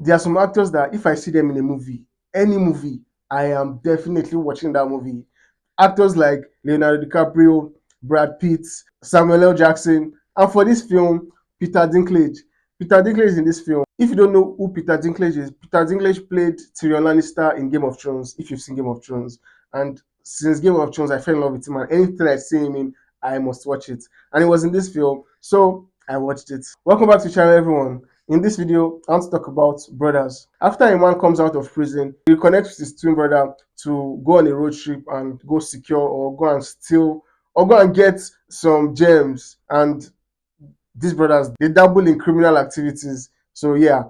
There are some actors that if I see them in a movie, any movie, I am definitely watching that movie. Actors like Leonardo DiCaprio, Brad Pitt, Samuel L. Jackson, and for this film, Peter Dinklage. Peter Dinklage is in this film. If you don't know who Peter Dinklage is, Peter Dinklage played Tyrion Lannister in Game of Thrones, if you've seen Game of Thrones. And since Game of Thrones, I fell in love with him, and anything I see him in, I must watch it. And it was in this film, so I watched it. Welcome back to the channel, everyone. In this video, I want to talk about brothers. After a man comes out of prison, he reconnects with his twin brother to go on a road trip and go secure or go and steal or go and get some gems. And these brothers, they dabble in criminal activities. So yeah,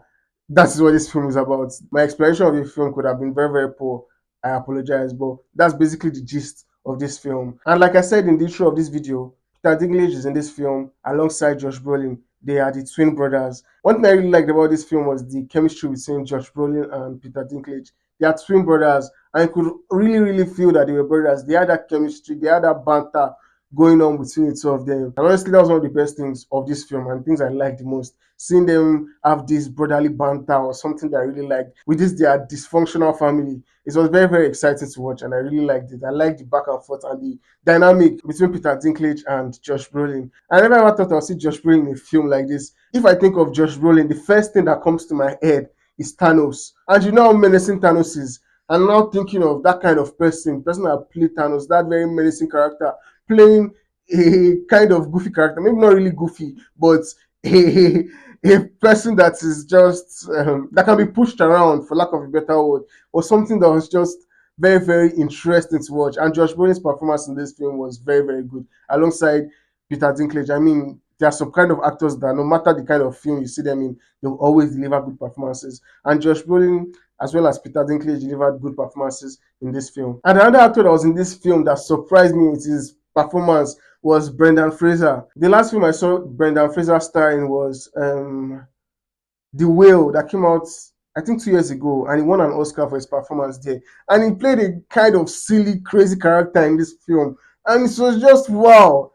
that's what this film is about. My explanation of the film could have been very, very poor. I apologize, but that's basically the gist of this film. And like I said in the intro of this video, Peter Dinklage is in this film alongside Josh Brolin. They are the twin brothers. One thing I really liked about this film was the chemistry between Josh Brolin and Peter Dinklage. They are twin brothers, and you could really, really feel that they were brothers. They had that chemistry, they had that banter going on between the two of them. And honestly, that was one of the best things of this film and things I liked the most. Seeing them have this brotherly banter or something that I really liked with this their dysfunctional family. It was very, very exciting to watch, and I really liked it. I liked the back and forth and the dynamic between Peter Dinklage and Josh Brolin. I never ever thought I'd see Josh Brolin in a film like this. If I think of Josh Brolin, the first thing that comes to my head is Thanos. And you know how menacing Thanos is. I'm now thinking of that kind of person that played Thanos, that very menacing character, playing a kind of goofy character, maybe not really goofy, but a, a person that is just that can be pushed around, for lack of a better word, or something that was just very, very interesting to watch. And Josh Brolin's performance in this film was very, very good, alongside Peter Dinklage. I mean, there are some kind of actors that no matter the kind of film you see them in, they'll always deliver good performances. And Josh Brolin, as well as Peter Dinklage, delivered good performances in this film. And another actor that was in this film that surprised me with his performance was Brendan Fraser. The last film I saw Brendan Fraser star in was The Whale, that came out I think 2 years ago, and he won an Oscar for his performance there. And he played a kind of silly, crazy character in this film, and it was just wow.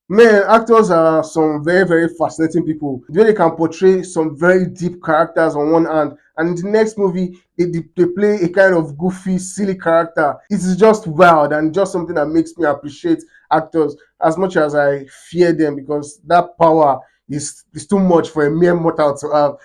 Man, actors are some very, very fascinating people. The way they can portray some very deep characters on one hand, and in the next movie, they play a kind of goofy, silly character. It is just wild and just something that makes me appreciate actors as much as I fear them, because that power is too much for a mere mortal to have.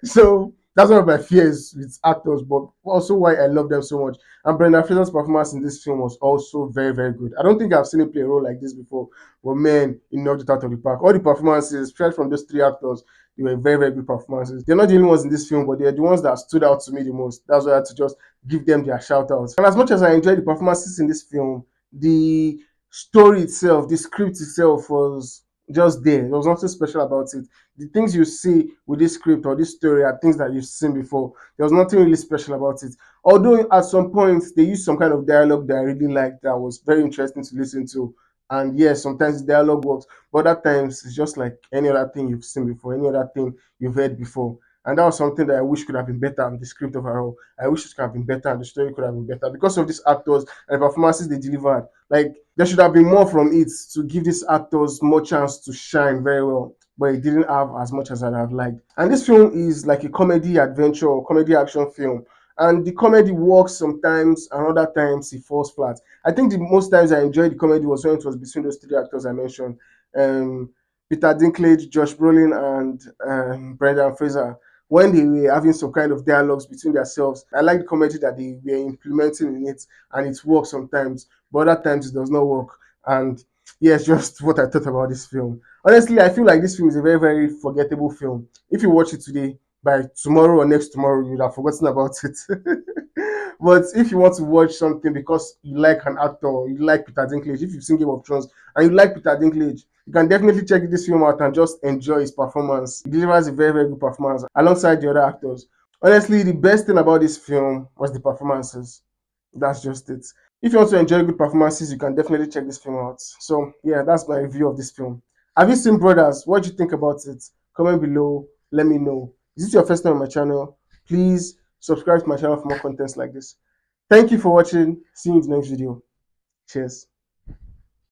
So that's one of my fears with actors, but also why I love them so much. And Brendan Fraser's performance in this film was also very, very good. I don't think I've seen him play a role like this before, but man, he knocked it out of the park. All the performances, especially from those three actors, they were very, very good performances. They're not the only ones in this film, but they're the ones that stood out to me the most. That's why I had to just give them their shout outs. And as much as I enjoyed the performances in this film, the story itself, the script itself was just there. There was nothing special about it. The things you see with this script or this story are things that you've seen before. There was nothing really special about it. Although at some points they used some kind of dialogue that I really liked, that was very interesting to listen to. And yes, sometimes the dialogue works, but at times it's just like any other thing you've seen before, any other thing you've heard before. And that was something that I wish could have been better in the script overall. I wish it could have been better and the story could have been better because of these actors and the performances they delivered. Like, there should have been more from it to give these actors more chance to shine very well, but it didn't have as much as I'd have liked. And this film is like a comedy adventure or comedy action film. And the comedy works sometimes, and other times it falls flat. I think the most times I enjoyed the comedy was when it was between those three actors I mentioned, um, Peter Dinklage, Josh Brolin, and Brendan Fraser. When they were having some kind of dialogues between themselves, I like the comedy that they were implementing in it, and it works sometimes, but other times it does not work. And yes, just what I thought about this film. Honestly, I feel like this film is a very, very forgettable film. If you watch it today, by tomorrow or next tomorrow, you'd have forgotten about it. But if you want to watch something because you like an actor, or you like Peter Dinklage, if you've seen Game of Thrones and you like Peter Dinklage, you can definitely check this film out and just enjoy his performance. He delivers a very, very good performance alongside the other actors. Honestly, the best thing about this film was the performances. That's just it. If you want to enjoy good performances, you can definitely check this film out. So yeah, that's my review of this film. Have you seen Brothers? What do you think about it? Comment below. Let me know. Is this your first time on my channel? Please subscribe to my channel for more contents like this. Thank you for watching. See you in the next video. Cheers.